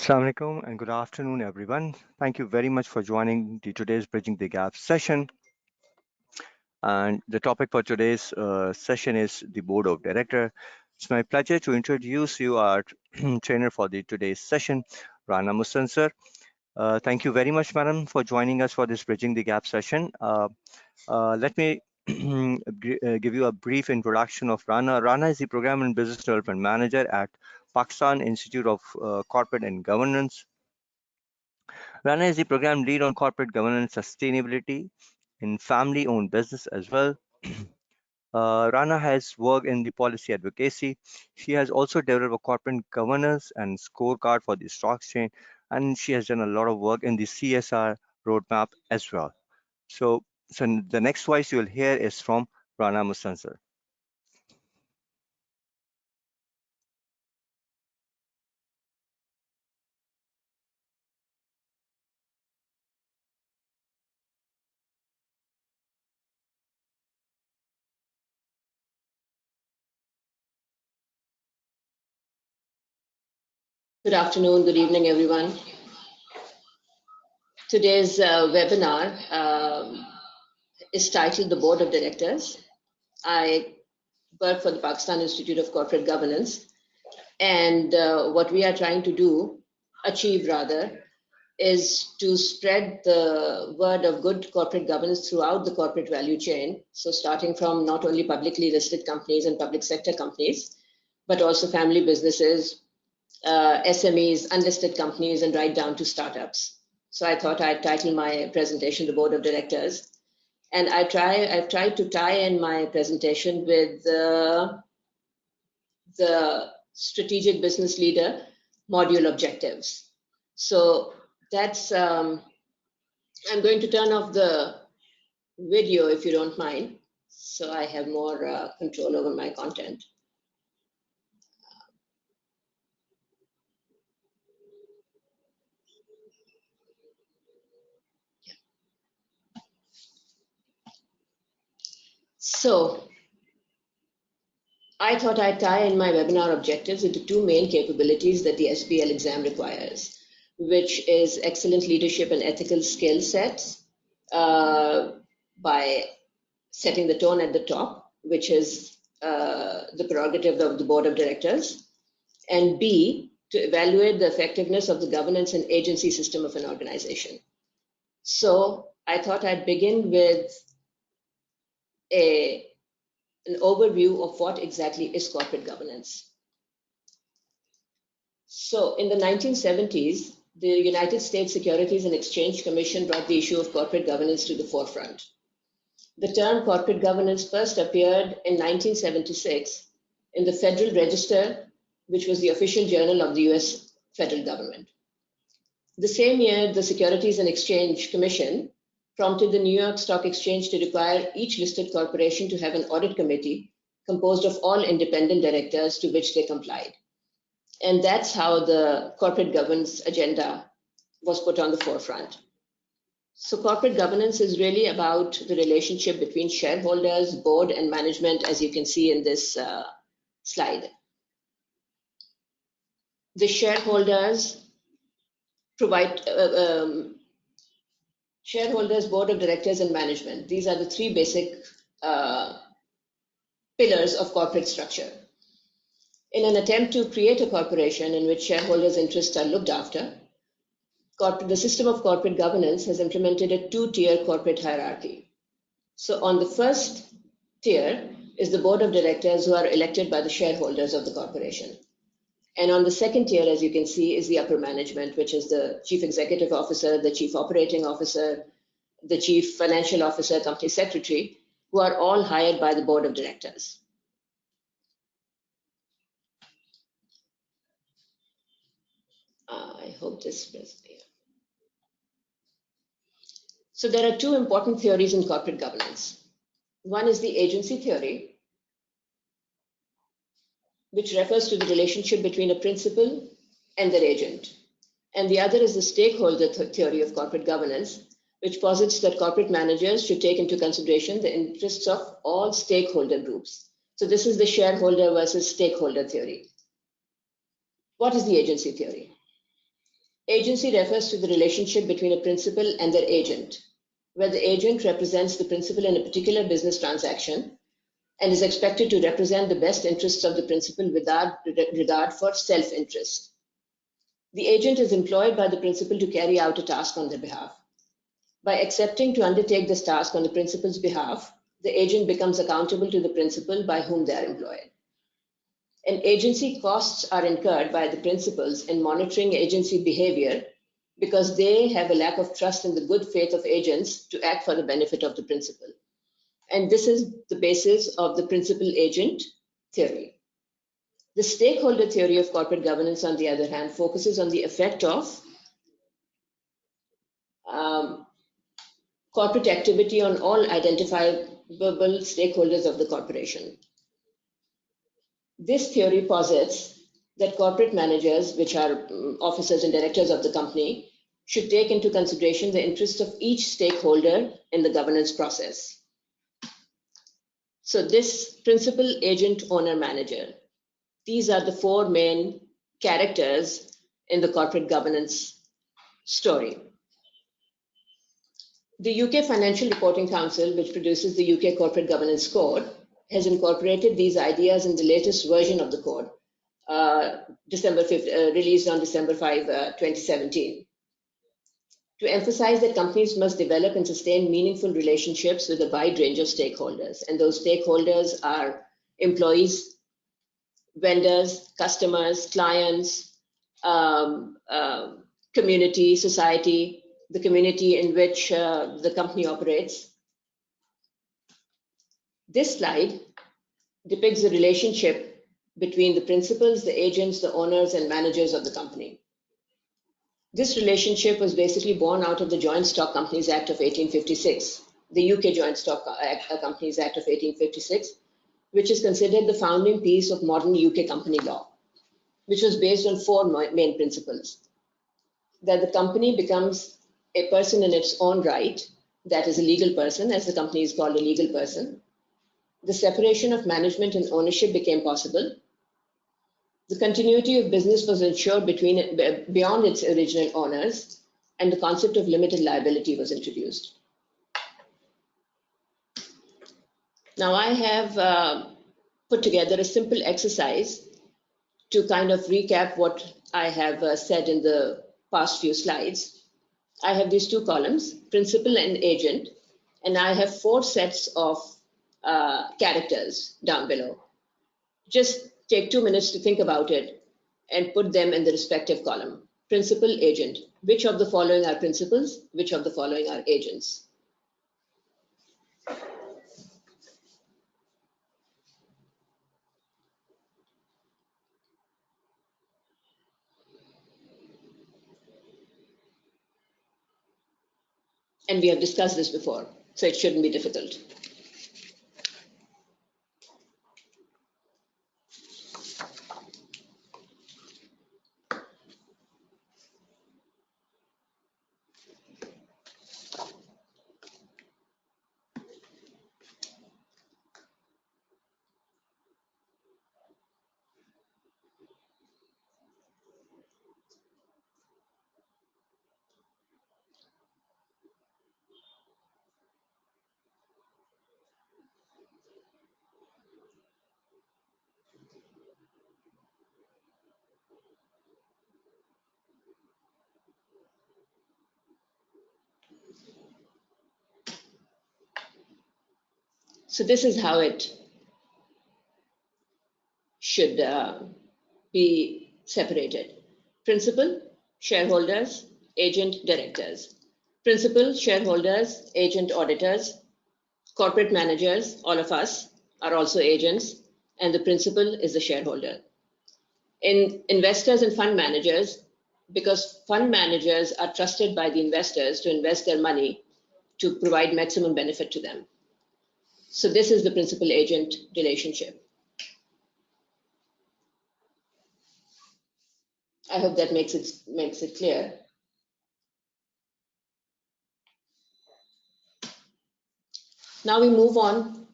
Assalamu alaikum and good afternoon, everyone. Thank you very much for joining today's Bridging the Gap session. And the topic for today's session is the Board of Director. It's my pleasure to introduce you our trainer for today's session, Rana Mustansar. Thank you very much, madam, for joining us for this Bridging the Gap session. Let me give you a brief introduction of Rana. Rana is the Program and Business Development Manager at Pakistan Institute of Corporate and Governance. Rana is the program lead on corporate governance sustainability in family-owned business as well. Rana has worked in the policy advocacy. She has also developed a corporate governance and scorecard for the stock exchange, and she has done a lot of work in the CSR roadmap as well. So the next voice you'll hear is from Rana Mustansar. Good afternoon, good evening, everyone. Today's webinar is titled The Board of Directors. I work for the Pakistan Institute of Corporate Governance, and what we are trying to achieve rather, is to spread the word of good corporate governance throughout the corporate value chain. So starting from not only publicly listed companies and public sector companies, but also family businesses, SMEs, unlisted companies, and right down to startups. So I thought I'd title my presentation The Board of Directors. And I've tried to tie in my presentation with the strategic business leader module objectives. So that's, I'm going to turn off the video if you don't mind, so I have more control over my content. So I thought I'd tie in my webinar objectives into two main capabilities that the SPL exam requires, which is excellent leadership and ethical skill sets by setting the tone at the top, which is the prerogative of the board of directors, and B, to evaluate the effectiveness of the governance and agency system of an organization. So I thought I'd begin with an overview of what exactly is corporate governance. So in the 1970s, the United States Securities and Exchange Commission brought the issue of corporate governance to the forefront. The term corporate governance first appeared in 1976 in the Federal Register, which was the official journal of the US federal government. The same year, the Securities and Exchange Commission prompted the New York Stock Exchange to require each listed corporation to have an audit committee composed of all independent directors, to which they complied. And that's how the corporate governance agenda was put on the forefront. So corporate governance is really about the relationship between shareholders, board, and management, as you can see in this slide. The shareholders provide shareholders, board of directors, and management. These are the three basic pillars of corporate structure. In an attempt to create a corporation in which shareholders' interests are looked after, the system of corporate governance has implemented a two-tier corporate hierarchy. So on the first tier is the board of directors, who are elected by the shareholders of the corporation. And on the second tier, as you can see, is the upper management, which is the chief executive officer, the chief operating officer, the chief financial officer, company secretary, who are all hired by the board of directors. I hope this is clear. So there are two important theories in corporate governance. One is the agency theory, which refers to the relationship between a principal and their agent. And the other is the stakeholder theory of corporate governance, which posits that corporate managers should take into consideration the interests of all stakeholder groups. So this is the shareholder versus stakeholder theory. What is the agency theory? Agency refers to the relationship between a principal and their agent, where the agent represents the principal in a particular business transaction and is expected to represent the best interests of the principal without regard for self-interest. The agent is employed by the principal to carry out a task on their behalf. By accepting to undertake this task on the principal's behalf, the agent becomes accountable to the principal by whom they are employed. And agency costs are incurred by the principals in monitoring agency behavior because they have a lack of trust in the good faith of agents to act for the benefit of the principal. And this is the basis of the principal-agent theory. The stakeholder theory of corporate governance, on the other hand, focuses on the effect of corporate activity on all identifiable stakeholders of the corporation. This theory posits that corporate managers, which are officers and directors of the company, should take into consideration the interests of each stakeholder in the governance process. So this principal, agent, owner, manager, these are the four main characters in the corporate governance story. The UK Financial Reporting Council, which produces the UK Corporate Governance Code, has incorporated these ideas in the latest version of the code, released on December 5, 2017, to emphasize that companies must develop and sustain meaningful relationships with a wide range of stakeholders. And those stakeholders are employees, vendors, customers, clients, community, society, the community in which the company operates. This slide depicts the relationship between the principals, the agents, the owners, and managers of the company. This relationship was basically born out of the Joint Stock Companies Act of 1856, the UK Joint Stock Companies Act of 1856, which is considered the founding piece of modern UK company law, which was based on four main principles: that the company becomes a person in its own right, that is a legal person, as the company is called a legal person. The separation of management and ownership became possible. The continuity of business was ensured beyond its original owners, and the concept of limited liability was introduced. Now I have put together a simple exercise to kind of recap what I have said in the past few slides. I have these two columns, principal and agent, and I have four sets of characters down below. Just take 2 minutes to think about it and put them in the respective column. Principal, agent. Which of the following are principals? Which of the following are agents? And we have discussed this before, so it shouldn't be difficult. So this is how it should be separated. Principal, shareholders, agent, directors. Principal, shareholders, agent, auditors, corporate managers, all of us are also agents, and the principal is the shareholder. In investors and fund managers, because fund managers are trusted by the investors to invest their money to provide maximum benefit to them. So this is the principal-agent relationship. I hope that makes it clear. Now we move on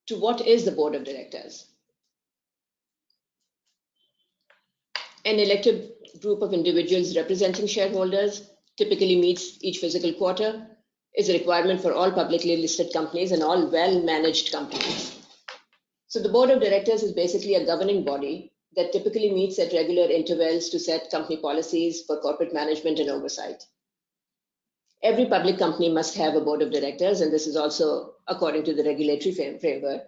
to what is the board of directors. An elected group of individuals representing shareholders, typically meets each physical quarter, is a requirement for all publicly listed companies and all well-managed companies. So the board of directors is basically a governing body that typically meets at regular intervals to set company policies for corporate management and oversight. Every public company must have a board of directors, and this is also according to the regulatory framework.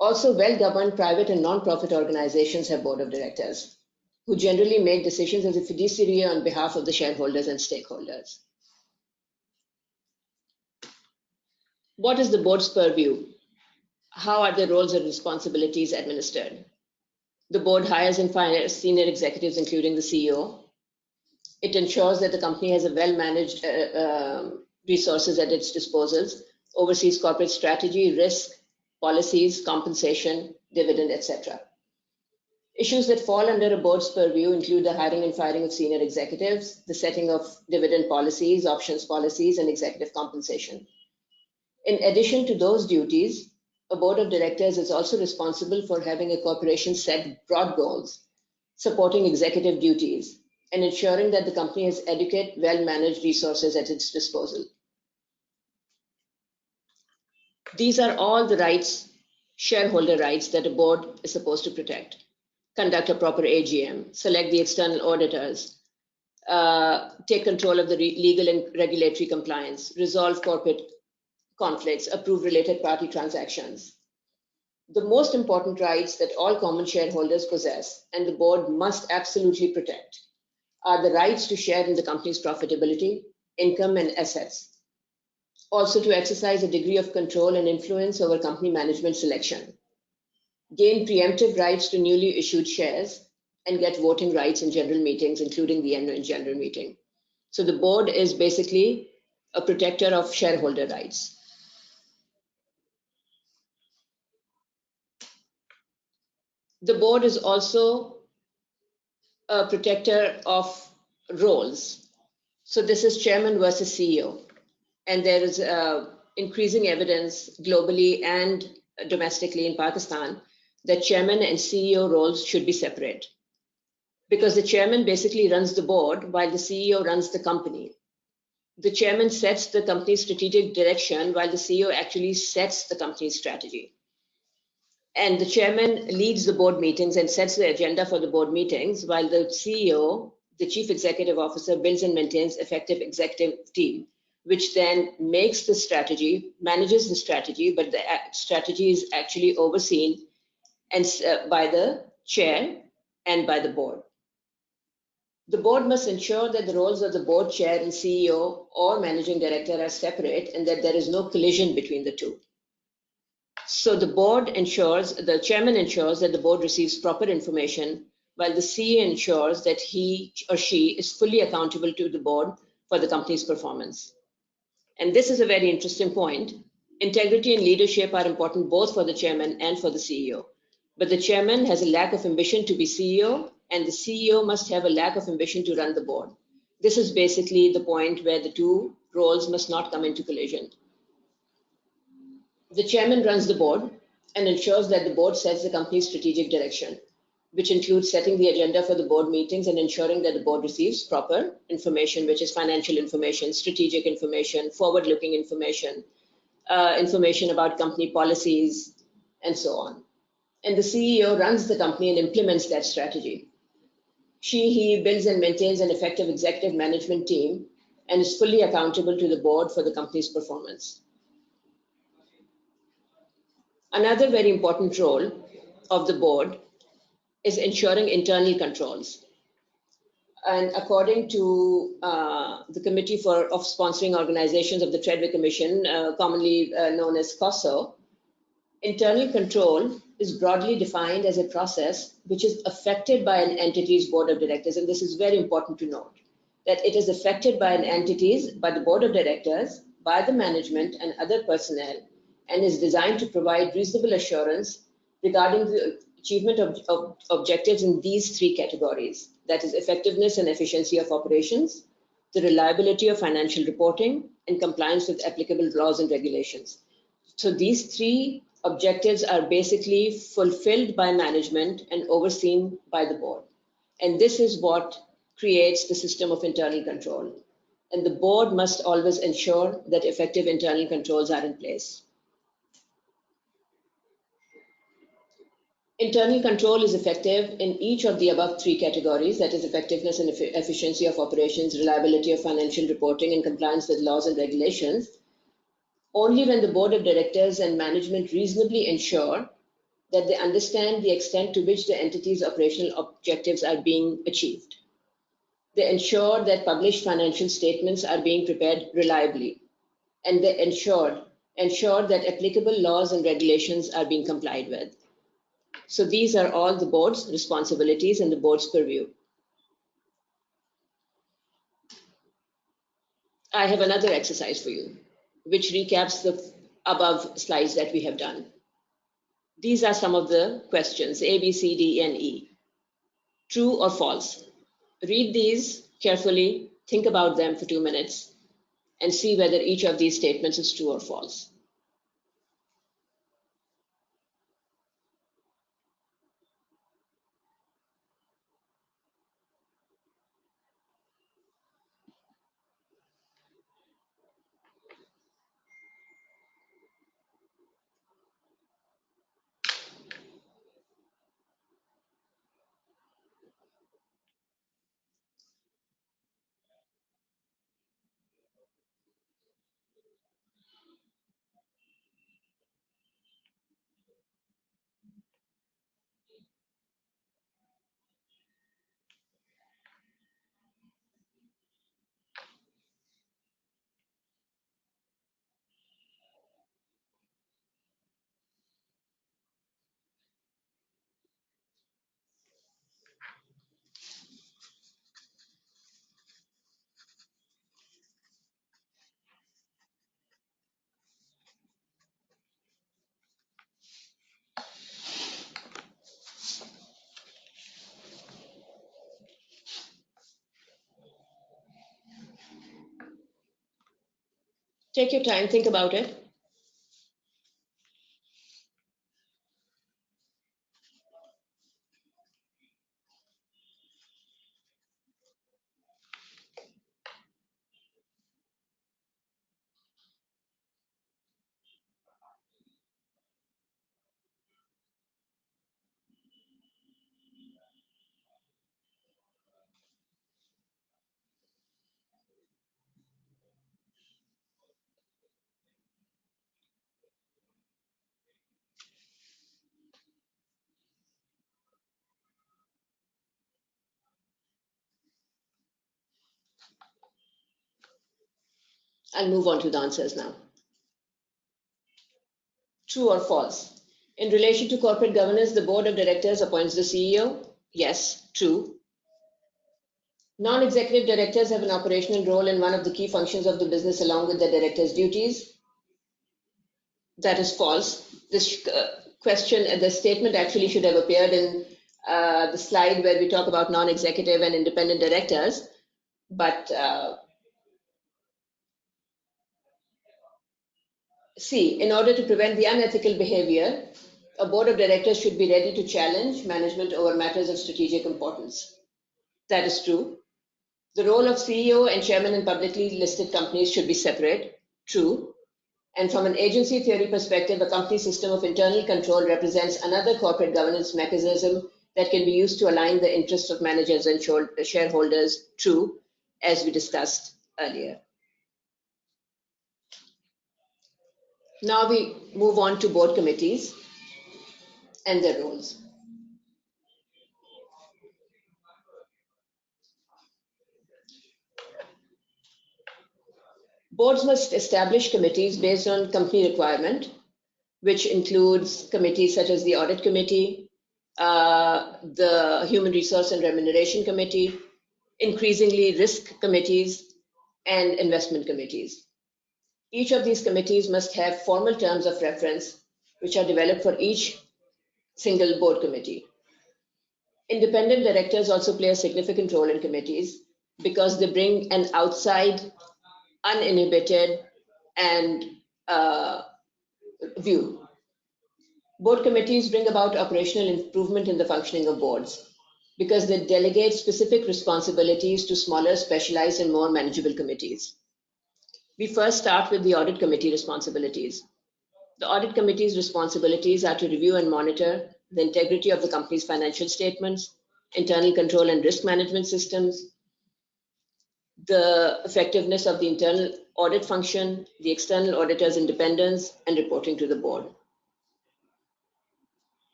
Also, well-governed private and non-profit organizations have board of directors, who generally make decisions as a fiduciary on behalf of the shareholders and stakeholders. What is the board's purview? How are the roles and responsibilities administered? The board hires and fires senior executives, including the CEO. It ensures that the company has a well-managed resources at its disposals, oversees corporate strategy, risk, policies, compensation, dividend, etc. Issues that fall under a board's purview include the hiring and firing of senior executives, the setting of dividend policies, options policies, and executive compensation. In addition to those duties, a board of directors is also responsible for having a corporation set broad goals, supporting executive duties, and ensuring that the company has adequate, well-managed resources at its disposal. These are all the rights, shareholder rights, that a board is supposed to protect. Conduct a proper AGM, select the external auditors, take control of the legal and regulatory compliance, resolve corporate conflicts, approve related party transactions. The most important rights that all common shareholders possess and the board must absolutely protect are the rights to share in the company's profitability, income, and assets. Also, to exercise a degree of control and influence over company management selection. Gain preemptive rights to newly issued shares and get voting rights in general meetings, including the annual general meeting. So the board is basically a protector of shareholder rights. The board is also a protector of roles. So this is chairman versus CEO. And there is increasing evidence globally and domestically in Pakistan that chairman and CEO roles should be separate. Because the chairman basically runs the board while the CEO runs the company. The chairman sets the company's strategic direction while the CEO actually sets the company's strategy. And the chairman leads the board meetings and sets the agenda for the board meetings, while the CEO, the chief executive officer, builds and maintains effective executive team, which then makes the strategy, manages the strategy, but the strategy is actually overseen and by the chair and by the board. The board must ensure that the roles of the board chair and CEO or managing director are separate and that there is no collision between the two. So the chairman ensures that the board receives proper information, while the CEO ensures that he or she is fully accountable to the board for the company's performance. And this is a very interesting point. Integrity and leadership are important both for the chairman and for the CEO. But the chairman has a lack of ambition to be CEO, and the CEO must have a lack of ambition to run the board. This is basically the point where the two roles must not come into collision. The chairman runs the board and ensures that the board sets the company's strategic direction, which includes setting the agenda for the board meetings and ensuring that the board receives proper information, which is financial information, strategic information, forward-looking information, information about company policies, and so on. And the CEO runs the company and implements that strategy. He builds and maintains an effective executive management team and is fully accountable to the board for the company's performance. Another very important role of the board is ensuring internal controls. And according to the Committee of Sponsoring Organizations of the Treasury Commission, commonly known as COSO, internal control is broadly defined as a process which is affected by an entity's board of directors. And this is very important to note, that it is affected by the board of directors, by the management and other personnel, and is designed to provide reasonable assurance regarding the achievement of objectives in these three categories. That is effectiveness and efficiency of operations, the reliability of financial reporting, and compliance with applicable laws and regulations. So these three objectives are basically fulfilled by management and overseen by the board. And this is what creates the system of internal control. And the board must always ensure that effective internal controls are in place. Internal control is effective in each of the above three categories, that is effectiveness and efficiency of operations, reliability of financial reporting, and compliance with laws and regulations, only when the board of directors and management reasonably ensure that they understand the extent to which the entity's operational objectives are being achieved. They ensure that published financial statements are being prepared reliably, and they ensure that applicable laws and regulations are being complied with. So these are all the board's responsibilities and the board's purview. I have another exercise for you, which recaps the above slides that we have done. These are some of the questions, A, B, C, D, and E. True or false? Read these carefully, think about them for 2 minutes, and see whether each of these statements is true or false. Take your time, think about it. I'll move on to the answers now. True or false? In relation to corporate governance, the board of directors appoints the CEO. Yes, true. Non-executive directors have an operational role in one of the key functions of the business along with the director's duties. That is false. This question, the statement actually should have appeared in the slide where we talk about non-executive and independent directors. But see, in order to prevent the unethical behavior, a board of directors should be ready to challenge management over matters of strategic importance. That is true. The role of CEO and chairman in publicly listed companies should be separate. True. And from an agency theory perspective, a company system of internal control represents another corporate governance mechanism that can be used to align the interests of managers and shareholders. True, as we discussed earlier. Now we move on to board committees and their roles. Boards must establish committees based on company requirement, which includes committees such as the Audit Committee, the Human Resource and Remuneration Committee, increasingly risk committees, and investment committees. Each of these committees must have formal terms of reference, which are developed for each single board committee. Independent directors also play a significant role in committees because they bring an outside, uninhibited, and view. Board committees bring about operational improvement in the functioning of boards because they delegate specific responsibilities to smaller, specialized, and more manageable committees. We first start with the Audit Committee responsibilities. The Audit Committee's responsibilities are to review and monitor the integrity of the company's financial statements, internal control and risk management systems, the effectiveness of the internal audit function, the external auditor's independence, and reporting to the board.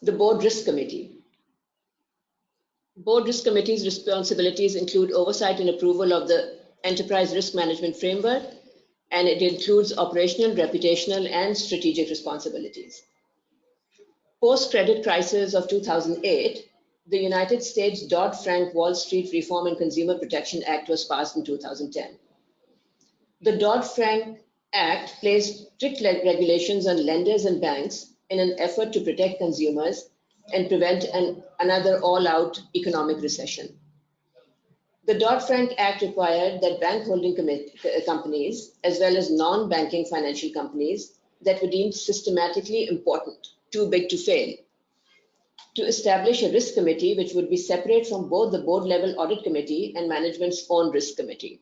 The Board Risk Committee. Board Risk Committee's responsibilities include oversight and approval of the enterprise risk management framework, and it includes operational, reputational, and strategic responsibilities. Post-credit crisis of 2008, the United States Dodd-Frank Wall Street Reform and Consumer Protection Act was passed in 2010. The Dodd-Frank Act placed strict regulations on lenders and banks in an effort to protect consumers and prevent another all-out economic recession. The Dodd-Frank Act required that bank holding companies, as well as non-banking financial companies that were deemed systematically important, too big to fail, to establish a risk committee which would be separate from both the board-level audit committee and management's own risk committee.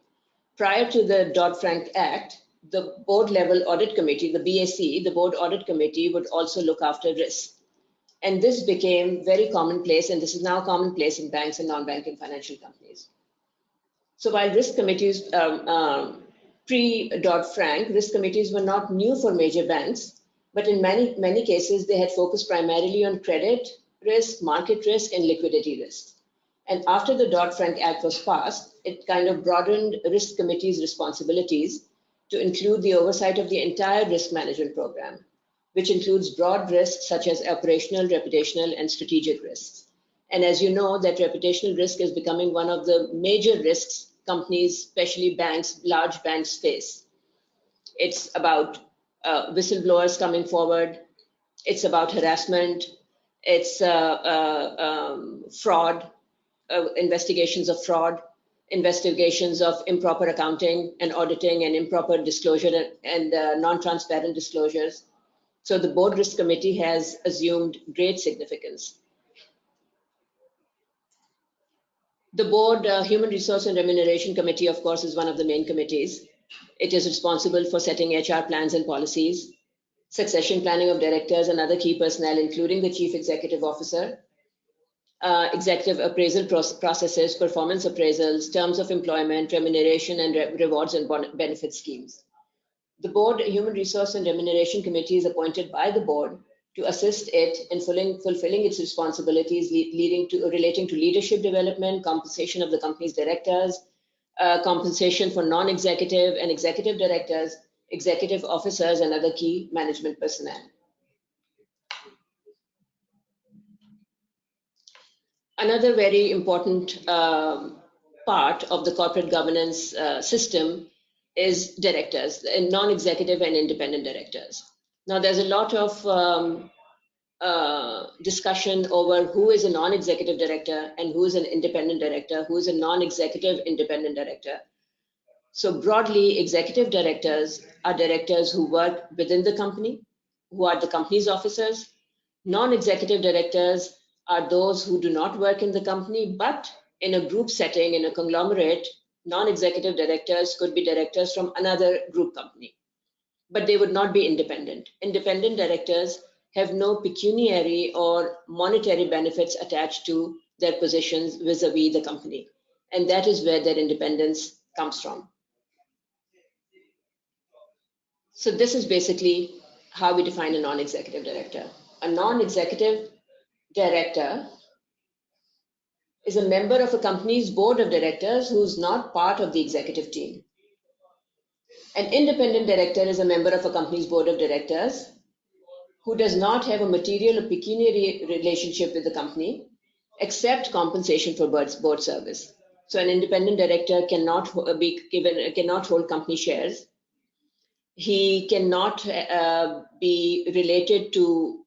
Prior to the Dodd-Frank Act, the board-level audit committee, the BAC, the board audit committee, would also look after risk. And this became very commonplace, and this is now commonplace in banks and non-banking financial companies. So while risk committees, pre-Dodd-Frank, risk committees were not new for major banks, but in many cases, they had focused primarily on credit risk, market risk, and liquidity risk. And after the Dodd-Frank Act was passed, it kind of broadened risk committees' responsibilities to include the oversight of the entire risk management program, which includes broad risks such as operational, reputational, and strategic risks. And as you know, that reputational risk is becoming one of the major risks companies, especially banks, large banks, face. It's about whistleblowers coming forward. It's about harassment. It's fraud, investigations of fraud, investigations of improper accounting and auditing and improper disclosure and non-transparent disclosures. So the Board Risk Committee has assumed great significance. The Board Human Resource and Remuneration Committee, of course, is one of the main committees. It is responsible for setting HR plans and policies, succession planning of directors and other key personnel, including the Chief Executive Officer, executive appraisal processes, performance appraisals, terms of employment, remuneration, and rewards and benefit schemes. The Board Human Resource and Remuneration Committee is appointed by the board to assist it in fulfilling its responsibilities relating to leadership development, compensation of the company's directors, compensation for non-executive and executive directors, executive officers, and other key management personnel. Another very important part of the corporate governance system is directors, non-executive and independent directors. Now, there's a lot of discussion over who is a non-executive director and who is an independent director, who is a non-executive independent director. So broadly, executive directors are directors who work within the company, who are the company's officers. Non-executive directors are those who do not work in the company, but in a group setting, in a conglomerate, non-executive directors could be directors from another group company, but they would not be independent. Independent directors have no pecuniary or monetary benefits attached to their positions vis-a-vis the company. And that is where their independence comes from. So this is basically how we define a non-executive director. A non-executive director is a member of a company's board of directors who's not part of the executive team. An independent director is a member of a company's board of directors who does not have a material or pecuniary relationship with the company except compensation for board service. So an independent director cannot hold company shares. He cannot be related to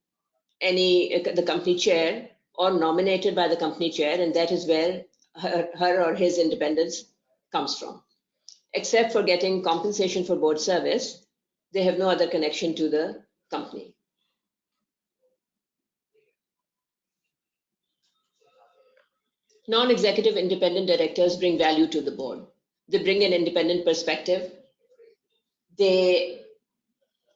the company chair or nominated by the company chair, and that is where her or his independence comes from. Except for getting compensation for board service, they have no other connection to the company. Non-executive independent directors bring value to the board. They bring an independent perspective. They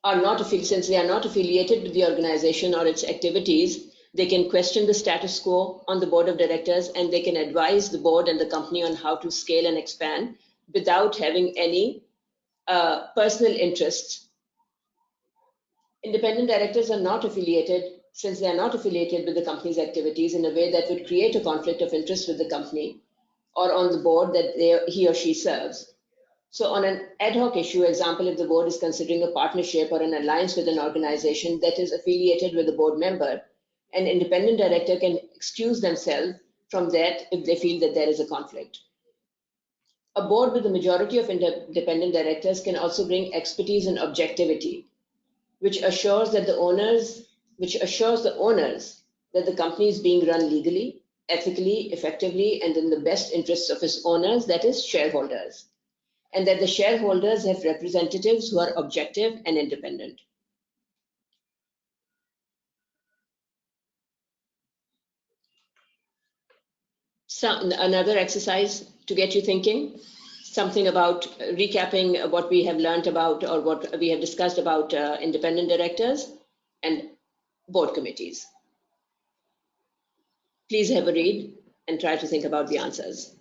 are not since they are not affiliated with the organization or its activities, they can question the status quo on the board of directors, and they can advise the board and the company on how to scale and expand without having any personal interests. Independent directors are not affiliated, since they are not affiliated with the company's activities in a way that would create a conflict of interest with the company or on the board that he or she serves. So on an ad hoc issue, example, if the board is considering a partnership or an alliance with an organization that is affiliated with a board member, an independent director can excuse themselves from that if they feel that there is a conflict. A board with a majority of independent directors can also bring expertise and objectivity, which assures the owners that the company is being run legally, ethically, effectively, and in the best interests of its owners, that is, shareholders, and that the shareholders have representatives who are objective and independent. Another exercise to get you thinking, something about recapping what we have learned about or what we have discussed about independent directors and board committees. Please have a read and try to think about the answers.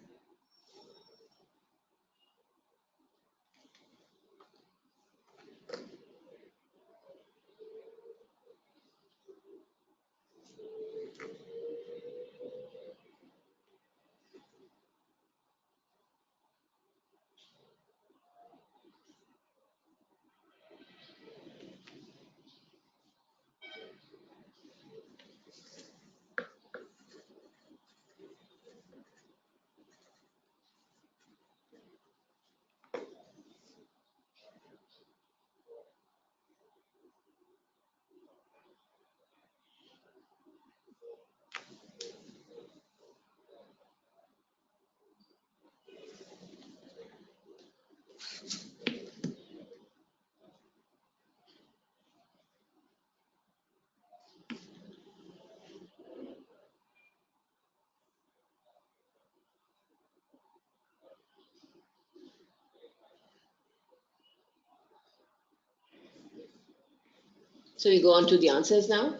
So we go on to the answers now.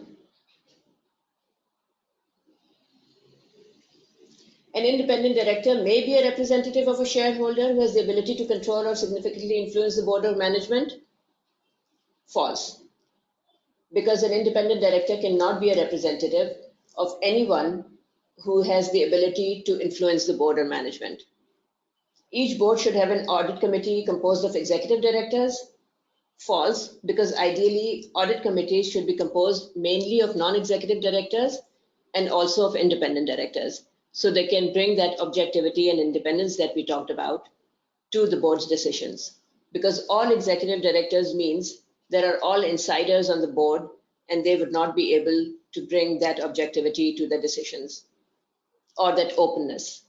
An independent director may be a representative of a shareholder who has the ability to control or significantly influence the board of management. False. Because an independent director cannot be a representative of anyone who has the ability to influence the board or management. Each board should have an audit committee composed of executive directors. False, because ideally audit committees should be composed mainly of non-executive directors and also of independent directors, so they can bring that objectivity and independence that we talked about to the board's decisions. Because all executive directors means there are all insiders on the board, and they would not be able to bring that objectivity to the decisions or that openness.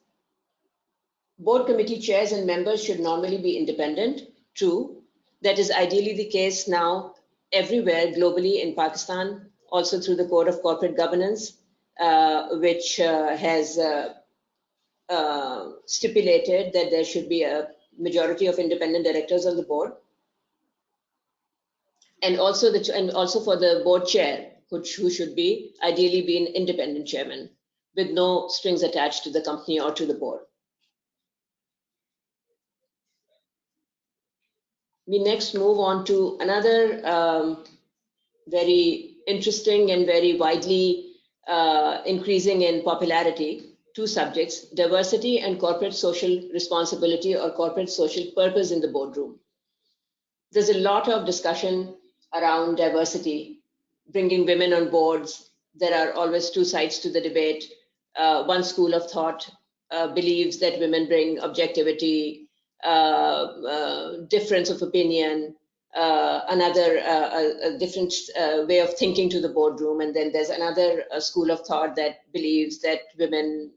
Board committee chairs and members should normally be independent. True. That is ideally the case now everywhere globally in Pakistan, also through the Code of Corporate Governance, which has stipulated that there should be a majority of independent directors on the board. And also for the board chair, who should be ideally be an independent chairman with no strings attached to the company or to the board. We next move on to another very interesting and very widely increasing in popularity, two subjects, diversity and corporate social responsibility or corporate social purpose in the boardroom. There's a lot of discussion around diversity, bringing women on boards. There are always two sides to the debate. One school of thought believes that women bring objectivity, difference of opinion, another a different way of thinking to the boardroom, and then there's another school of thought that believes that women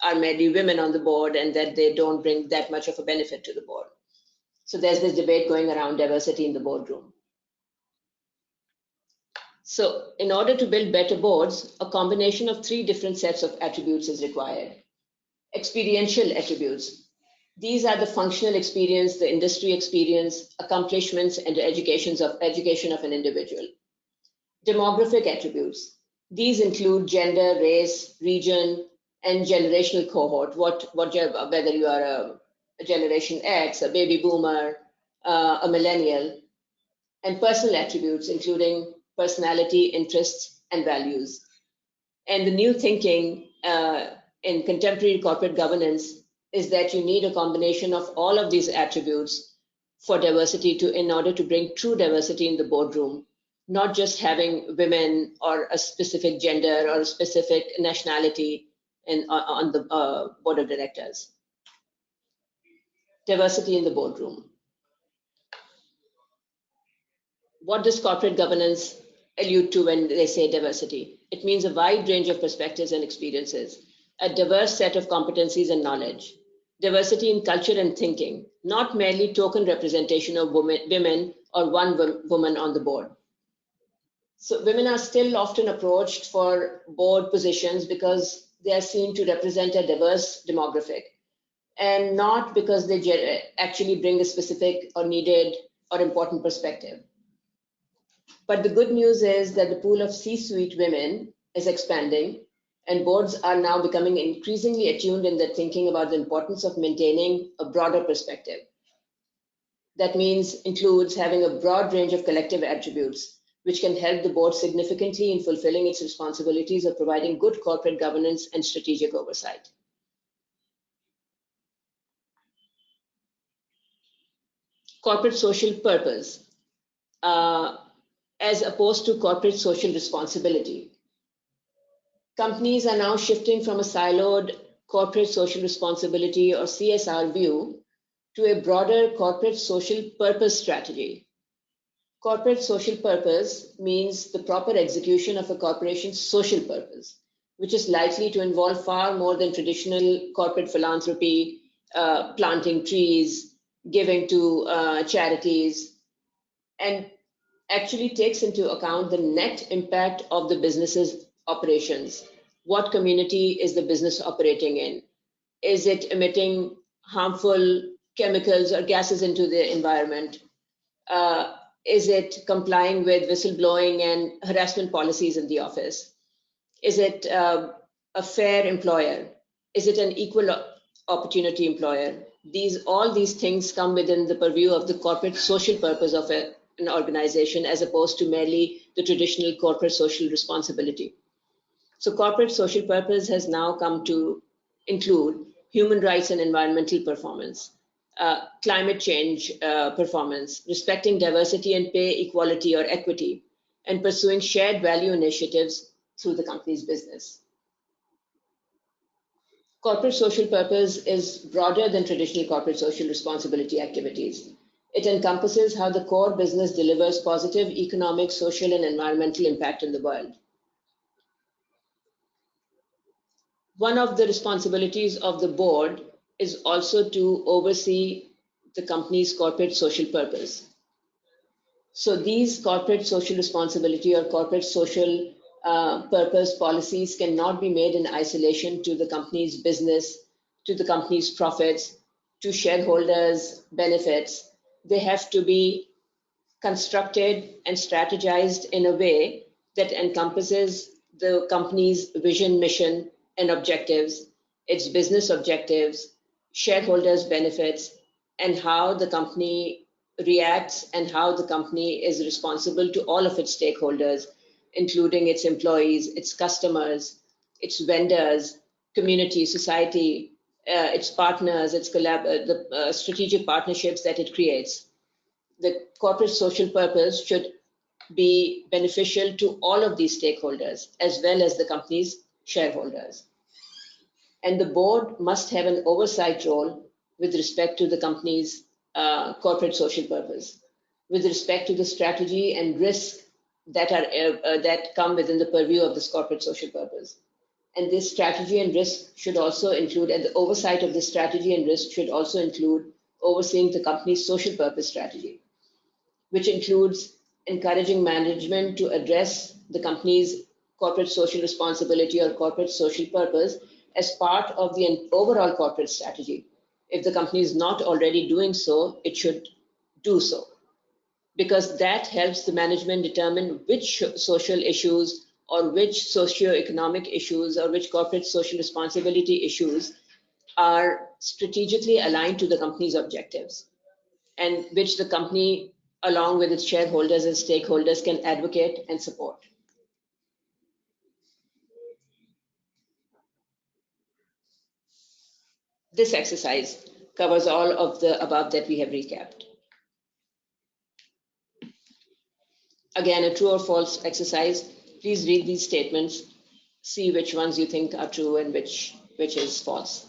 are merely women on the board and that they don't bring that much of a benefit to the board. So there's this debate going around diversity in the boardroom. So in order to build better boards, a combination of three different sets of attributes is required. Experiential attributes. These are the functional experience, the industry experience, accomplishments, and education of an individual. Demographic attributes. These include gender, race, region, and generational cohort. Whether you are a Generation X, a baby boomer, a millennial, and personal attributes, including personality, interests, and values. And the new thinking in contemporary corporate governance is that you need a combination of all of these attributes for diversity in order to bring true diversity in the boardroom, not just having women or a specific gender or a specific nationality on the board of directors. Diversity in the boardroom. What does corporate governance allude to when they say diversity? It means a wide range of perspectives and experiences, a diverse set of competencies and knowledge, diversity in culture and thinking, not merely token representation of women or one woman on the board. So women are still often approached for board positions because they are seen to represent a diverse demographic and not because they actually bring a specific or needed or important perspective. But the good news is that the pool of C-suite women is expanding, and boards are now becoming increasingly attuned in their thinking about the importance of maintaining a broader perspective. That means includes having a broad range of collective attributes, which can help the board significantly in fulfilling its responsibilities of providing good corporate governance and strategic oversight. Corporate social purpose, as opposed to corporate social responsibility. Companies are now shifting from a siloed corporate social responsibility or CSR view to a broader corporate social purpose strategy. Corporate social purpose means the proper execution of a corporation's social purpose, which is likely to involve far more than traditional corporate philanthropy, planting trees, giving to charities, and actually takes into account the net impact of the business's operations. What community is the business operating in? Is it emitting harmful chemicals or gases into the environment? Is it complying with whistleblowing and harassment policies in the office? Is it a fair employer? Is it an equal opportunity employer? All these things come within the purview of the corporate social purpose of an organization as opposed to merely the traditional corporate social responsibility. So corporate social purpose has now come to include human rights and environmental performance, climate change performance, respecting diversity and pay equality or equity, and pursuing shared value initiatives through the company's business. Corporate social purpose is broader than traditional corporate social responsibility activities. It encompasses how the core business delivers positive economic, social, and environmental impact in the world. One of the responsibilities of the board is also to oversee the company's corporate social purpose. So these corporate social responsibility or corporate social purpose policies cannot be made in isolation to the company's business, to the company's profits, to shareholders' benefits. They have to be constructed and strategized in a way that encompasses the company's vision, mission, and objectives, its business objectives, shareholders' benefits, and how the company reacts and how the company is responsible to all of its stakeholders, including its employees, its customers, its vendors, community, society, its partners, the strategic partnerships that it creates. The corporate social purpose should be beneficial to all of these stakeholders as well as the company's shareholders. And the board must have an oversight role with respect to the company's corporate social purpose, with respect to the strategy and risk that come within the purview of this corporate social purpose. And this strategy and risk should also include, and the oversight of this strategy and risk should also include overseeing the company's social purpose strategy, which includes encouraging management to address the company's corporate social responsibility or corporate social purpose as part of the overall corporate strategy. If the company is not already doing so, it should do so, because that helps the management determine which social issues or which socio-economic issues or which corporate social responsibility issues are strategically aligned to the company's objectives, and which the company, along with its shareholders and stakeholders, can advocate and support. This exercise covers all of the above that we have recapped. Again, a true or false exercise. Please read these statements, see which ones you think are true and which is false.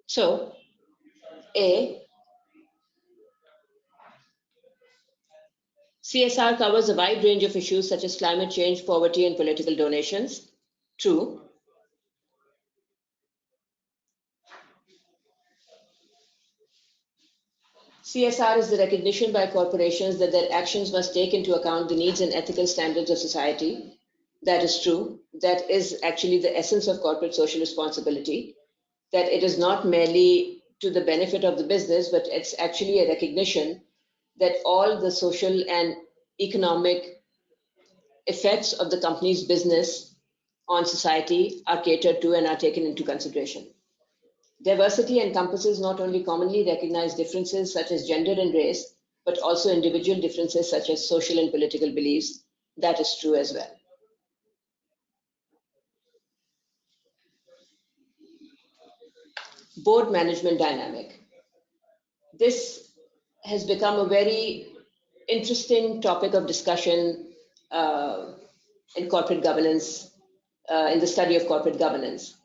So, A, CSR covers a wide range of issues such as climate change, poverty, and political donations. True. CSR is the recognition by corporations that their actions must take into account the needs and ethical standards of society. That is true. That is actually the essence of corporate social responsibility, that it is not merely to the benefit of the business, but it's actually a recognition that all the social and economic effects of the company's business on society are catered to and are taken into consideration. Diversity encompasses not only commonly recognized differences such as gender and race, but also individual differences such as social and political beliefs. That is true as well. Board management dynamic. This has become a very interesting topic of discussion in corporate governance, in the study of corporate governance,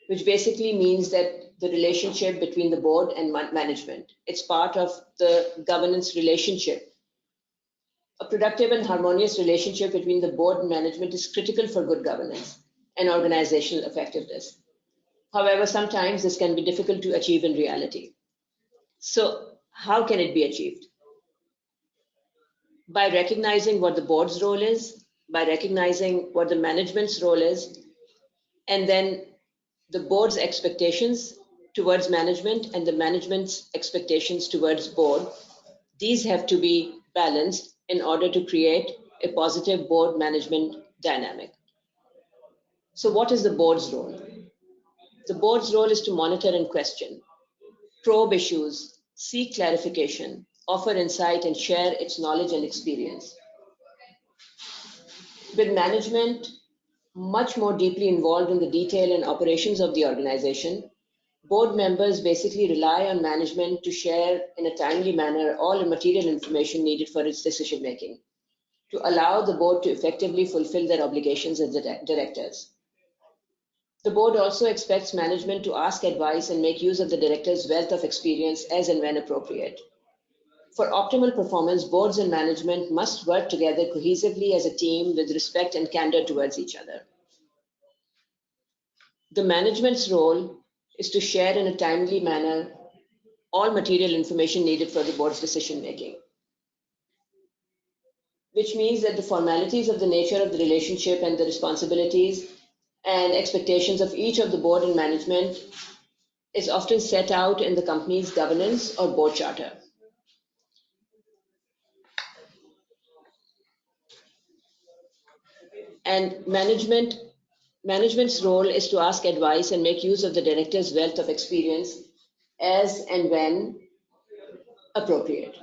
which basically means that the relationship between the board and management, it's part of the governance relationship. A productive and harmonious relationship between the board and management is critical for good governance and organizational effectiveness. However, sometimes this can be difficult to achieve in reality. So, how can it be achieved? By recognizing what the board's role is, by recognizing what the management's role is, and then the board's expectations towards management and the management's expectations towards board. These have to be balanced in order to create a positive board management dynamic. So what is the board's role? The board's role is to monitor and question, probe issues, seek clarification, offer insight, and share its knowledge and experience. With management much more deeply involved in the detail and operations of the organization, board members basically rely on management to share in a timely manner all the material information needed for its decision making, to allow the board to effectively fulfill their obligations as directors. The board also expects management to ask advice and make use of the director's wealth of experience as and when appropriate. For optimal performance, boards and management must work together cohesively as a team with respect and candor towards each other. The management's role is to share in a timely manner all material information needed for the board's decision making, which means that the formalities of the nature of the relationship and the responsibilities and expectations of each of the board and management is often set out in the company's governance or board charter. And management's role is to ask advice and make use of the director's wealth of experience as and when appropriate.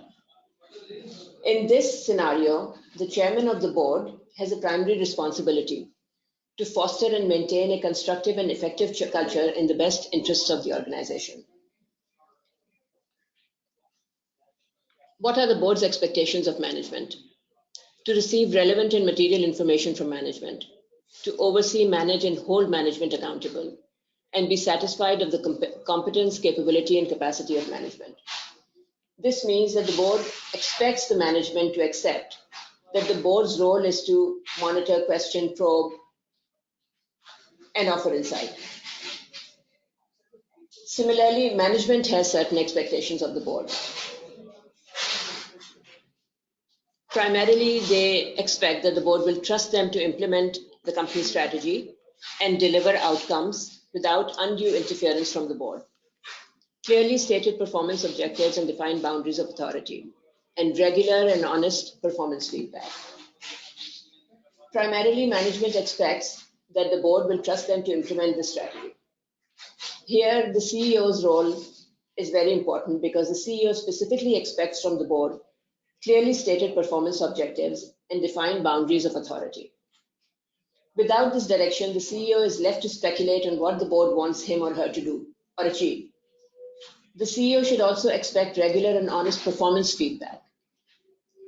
In this scenario, the chairman of the board has a primary responsibility to foster and maintain a constructive and effective culture in the best interests of the organization. What are the board's expectations of management? To receive relevant and material information from management, to oversee, manage, and hold management accountable, and be satisfied of the competence, capability, and capacity of management. This means that the board expects the management to accept that the board's role is to monitor, question, probe, and offer insight. Similarly, management has certain expectations of the board. Primarily, they expect that the board will trust them to implement the company strategy and deliver outcomes without undue interference from the board. Clearly stated performance objectives and defined boundaries of authority, and regular and honest performance feedback. Primarily, management expects that the board will trust them to implement the strategy. Here, the CEO's role is very important because the CEO specifically expects from the board clearly stated performance objectives and defined boundaries of authority. Without this direction, the CEO is left to speculate on what the board wants him or her to do or achieve. The CEO should also expect regular and honest performance feedback,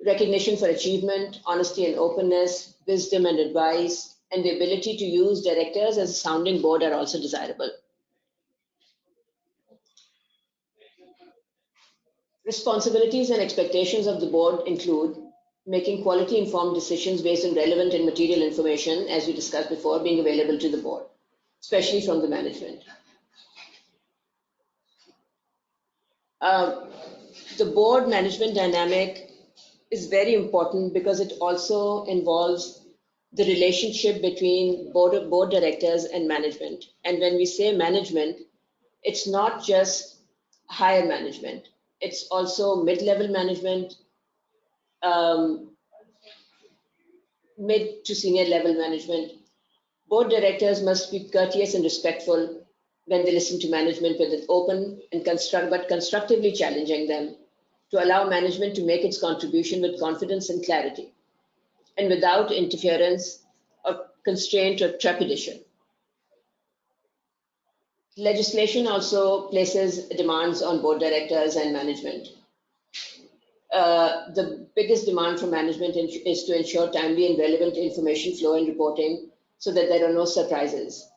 recognition for achievement, honesty and openness, wisdom and advice, and the ability to use directors as a sounding board are also desirable. Responsibilities and expectations of the board include making quality-informed decisions based on relevant and material information, as we discussed before, being available to the board, especially from the management. The board management dynamic is very important because it also involves the relationship between board directors and management. And when we say management, it's not just higher management. It's also mid-level management, mid to senior level management. Board directors must be courteous and respectful when they listen to management with an open and constructively challenging them to allow management to make its contribution with confidence and clarity and without interference or constraint or trepidation. Legislation also places demands on board directors and management. The biggest demand from management is to ensure timely and relevant information flow and reporting so that there are no surprises.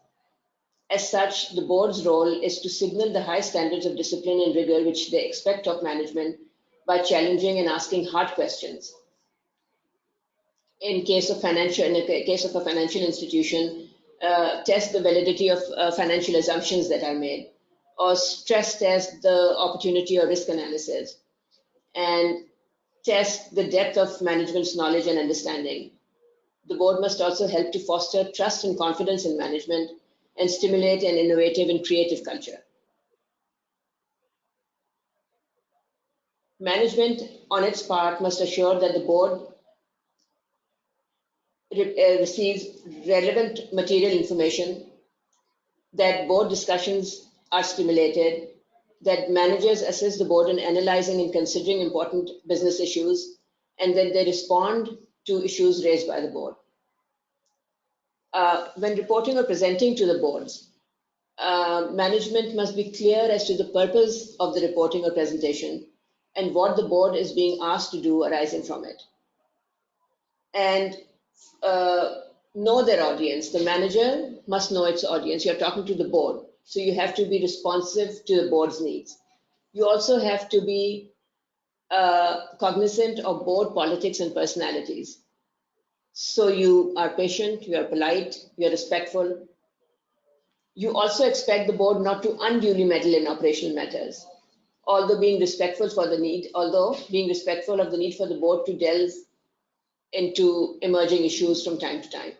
As such, the board's role is to signal the high standards of discipline and rigor which they expect of management by challenging and asking hard questions. In a case of a financial institution, test the validity of financial assumptions that are made, or stress test the opportunity or risk analysis, and test the depth of management's knowledge and understanding. The board must also help to foster trust and confidence in management and stimulate an innovative and creative culture. Management, on its part, must assure that the board receives relevant material information, that board discussions are stimulated, that managers assist the board in analyzing and considering important business issues, and that they respond to issues raised by the board. When reporting or presenting to the boards, management must be clear as to the purpose of the reporting or presentation and what the board is being asked to do arising from it. And know their audience. The manager must know its audience. You're talking to the board, so you have to be responsive to the board's needs. You also have to be cognizant of board politics and personalities. So you are patient, you are polite, you are respectful. You also expect the board not to unduly meddle in operational matters, although being respectful of the need for the board to delve into emerging issues from time to time.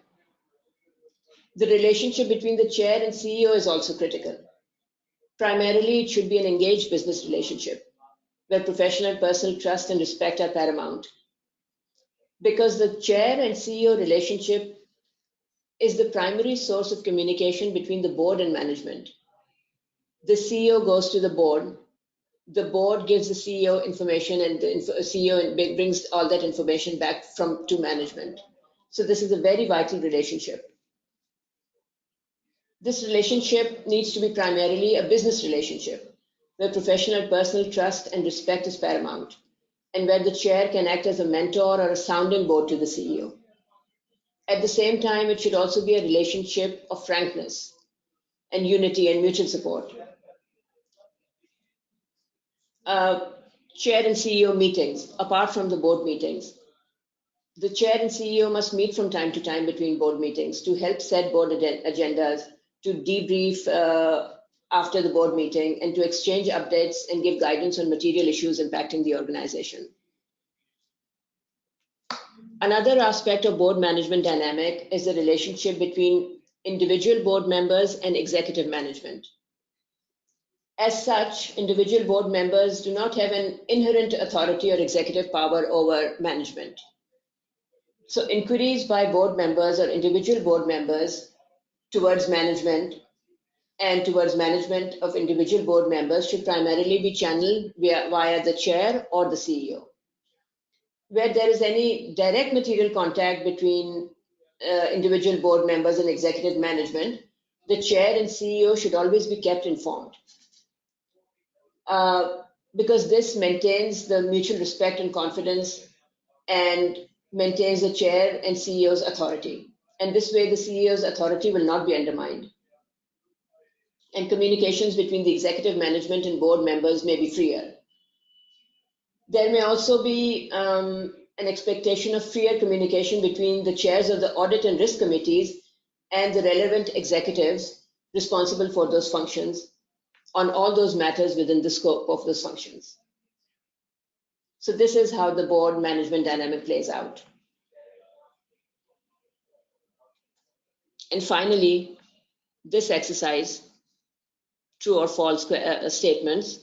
The relationship between the chair and CEO is also critical. Primarily, it should be an engaged business relationship where professional and personal trust and respect are paramount. Because the chair and CEO relationship is the primary source of communication between the board and management. The CEO goes to the board gives the CEO information, and the CEO brings all that information back to management. So this is a very vital relationship. This relationship needs to be primarily a business relationship, where professional personal trust and respect is paramount, and where the chair can act as a mentor or a sounding board to the CEO. At the same time, it should also be a relationship of frankness and unity and mutual support. Uh, Chair and CEO meetings, apart from the board meetings. The chair and CEO must meet from time to time between board meetings to help set board agendas, to debrief after the board meeting, and to exchange updates and give guidance on material issues impacting the organization. Another aspect of board management dynamic is the relationship between individual board members and executive management. As such, individual board members do not have an inherent authority or executive power over management. So inquiries by board members or individual board members towards management and towards management of individual board members should primarily be channeled via the chair or the CEO. Where there is any direct material contact between individual board members and executive management, the chair and CEO should always be kept informed. Because this maintains the mutual respect and confidence and maintains the chair and CEO's authority. And this way, the CEO's authority will not be undermined. And communications between the executive management and board members may be freer. There may also be an expectation of freer communication between the chairs of the audit and risk committees and the relevant executives responsible for those functions on all those matters within the scope of those functions. So this is how the board management dynamic plays out. And finally, this exercise, true or false statements,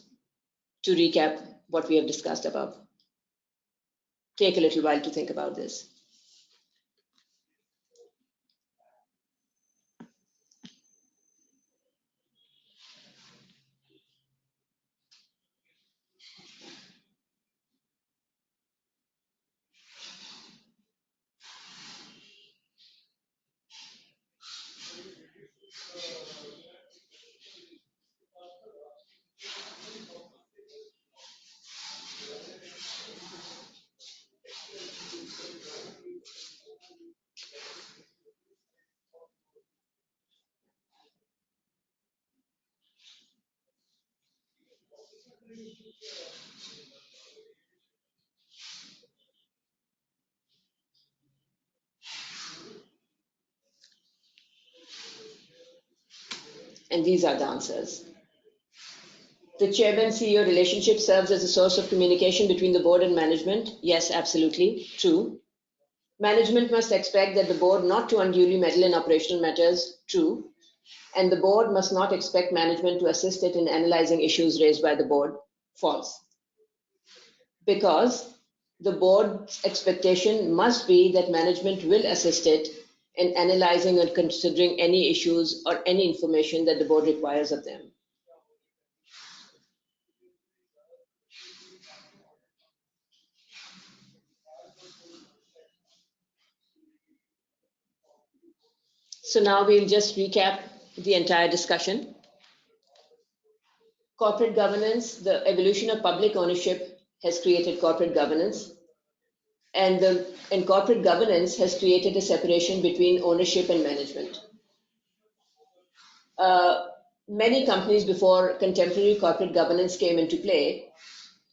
to recap what we have discussed above. Take a little while to think about this. And these are the answers. The chairman-CEO relationship serves as a source of communication between the board and management. Yes, absolutely, true. Management must expect that the board not to unduly meddle in operational matters. True. And the board must not expect management to assist it in analyzing issues raised by the board. False. Because the board's expectation must be that management will assist it in analyzing and considering any issues or any information that the board requires of them. So now we'll just recap the entire discussion. Corporate governance, the evolution of public ownership has created corporate governance. And corporate governance has created a separation between ownership and management. Many companies before contemporary corporate governance came into play,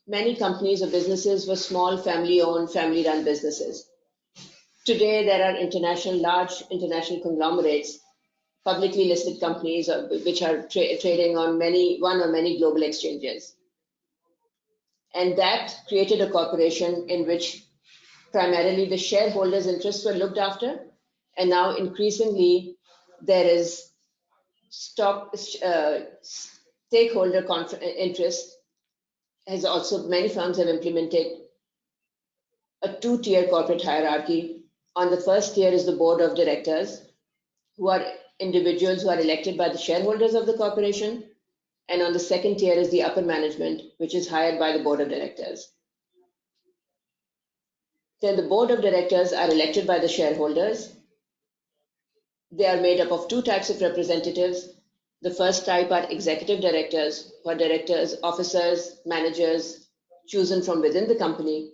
many companies or businesses were small family-owned, family-run businesses. Today, there are large international conglomerates, publicly listed companies which are trading on one or many global exchanges. And that created a corporation in which primarily the shareholders' interests were looked after, and now increasingly there is stakeholder interest. Has also, many firms have implemented a two-tier corporate hierarchy. On the first tier is the board of directors, who are individuals who are elected by the shareholders of the corporation. And on the second tier is the upper management, which is hired by the board of directors. Then the board of directors are elected by the shareholders, They are made up of two types of representatives. The first type are executive directors, who are directors, officers, managers chosen from within the company.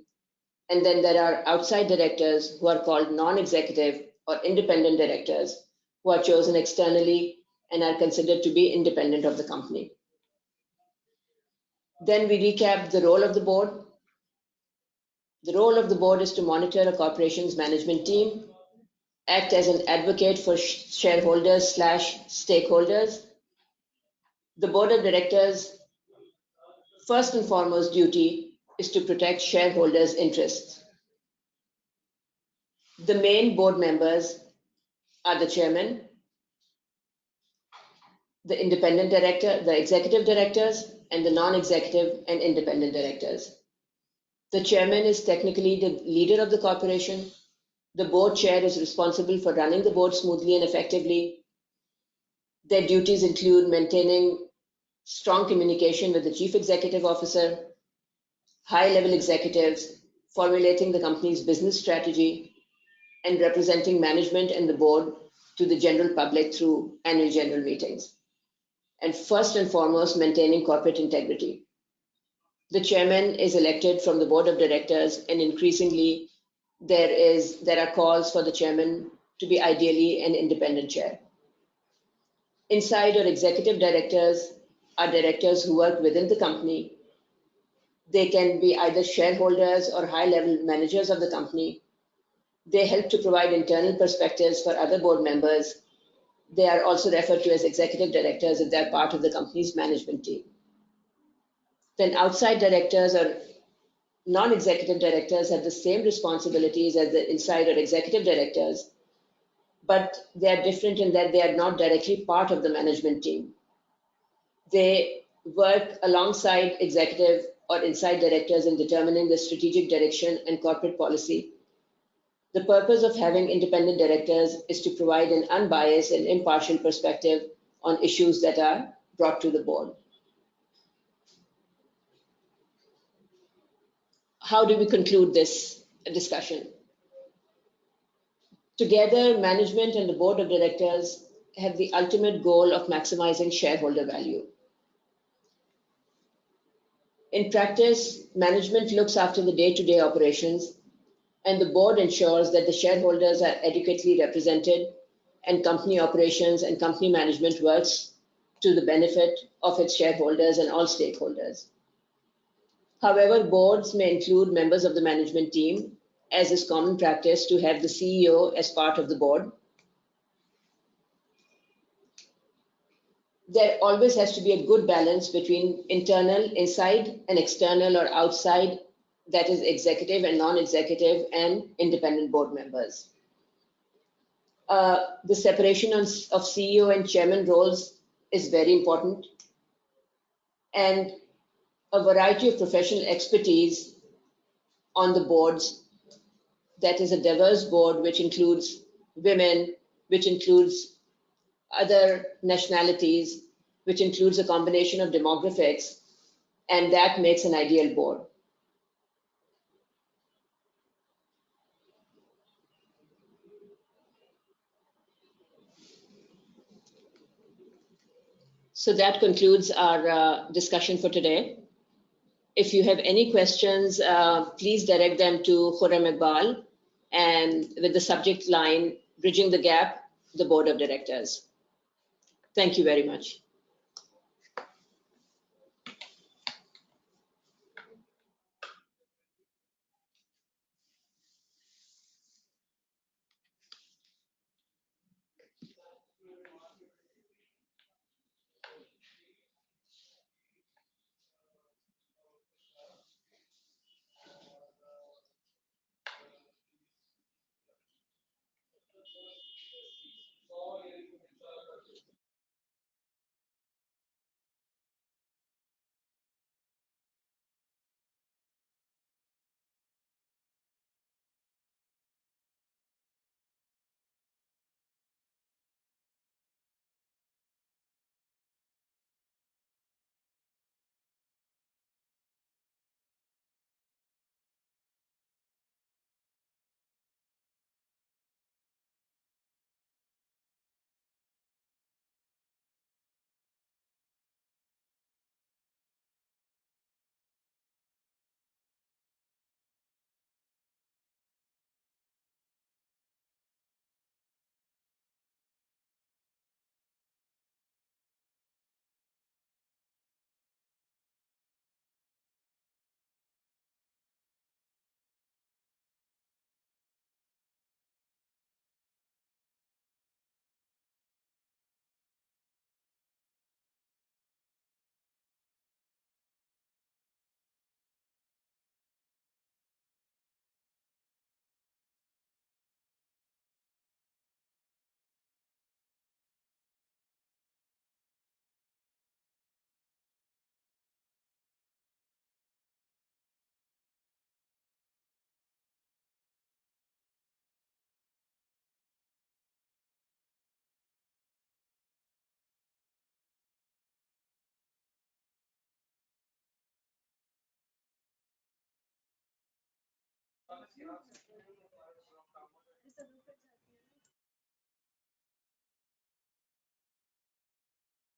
And then there are outside directors who are called non-executive or independent directors, who are chosen externally and are considered to be independent of the company. Then we recap the role of the board. The role of the board is to monitor a corporation's management team, act as an advocate for shareholders/stakeholders. The board of directors' first and foremost duty is to protect shareholders' interests. The main board members are the chairman, the independent director, the executive directors, and the non-executive and independent directors. The chairman is technically the leader of the corporation. The board chair is responsible for running the board smoothly and effectively. Their duties include maintaining strong communication with the chief executive officer, high-level executives, formulating the company's business strategy, and representing management and the board to the general public through annual general meetings. And first and foremost, maintaining corporate integrity. The chairman is elected from the board of directors, and increasingly there are calls for the chairman to be ideally an independent chair. Inside or executive directors are directors who work within the company. They can be either shareholders or high-level managers of the company. They help to provide internal perspectives for other board members. They are also referred to as executive directors if they're part of the company's management team. Then outside directors or non-executive directors have the same responsibilities as the inside or executive directors, but they are different in that they are not directly part of the management team. They work alongside executive or inside directors in determining the strategic direction and corporate policy. The purpose of having independent directors is to provide an unbiased and impartial perspective on issues that are brought to the board. How do we conclude this discussion? Together, management and the board of directors have the ultimate goal of maximizing shareholder value. In practice, management looks after the day-to-day operations, and the board ensures that the shareholders are adequately represented and company operations and company management works to the benefit of its shareholders and all stakeholders. However, boards may include members of the management team, as is common practice to have the CEO as part of the board. There always has to be a good balance between internal, inside, and external or outside, that is executive and non-executive and independent board members. The separation of CEO and chairman roles is very important, and a variety of professional expertise on the boards. That is a diverse board which includes women, which includes other nationalities, which includes a combination of demographics, and that makes an ideal board. So that concludes our discussion for today. If you have any questions, please direct them to Khurram Iqbal and with the subject line, Bridging the Gap, the Board of Directors. Thank you very much.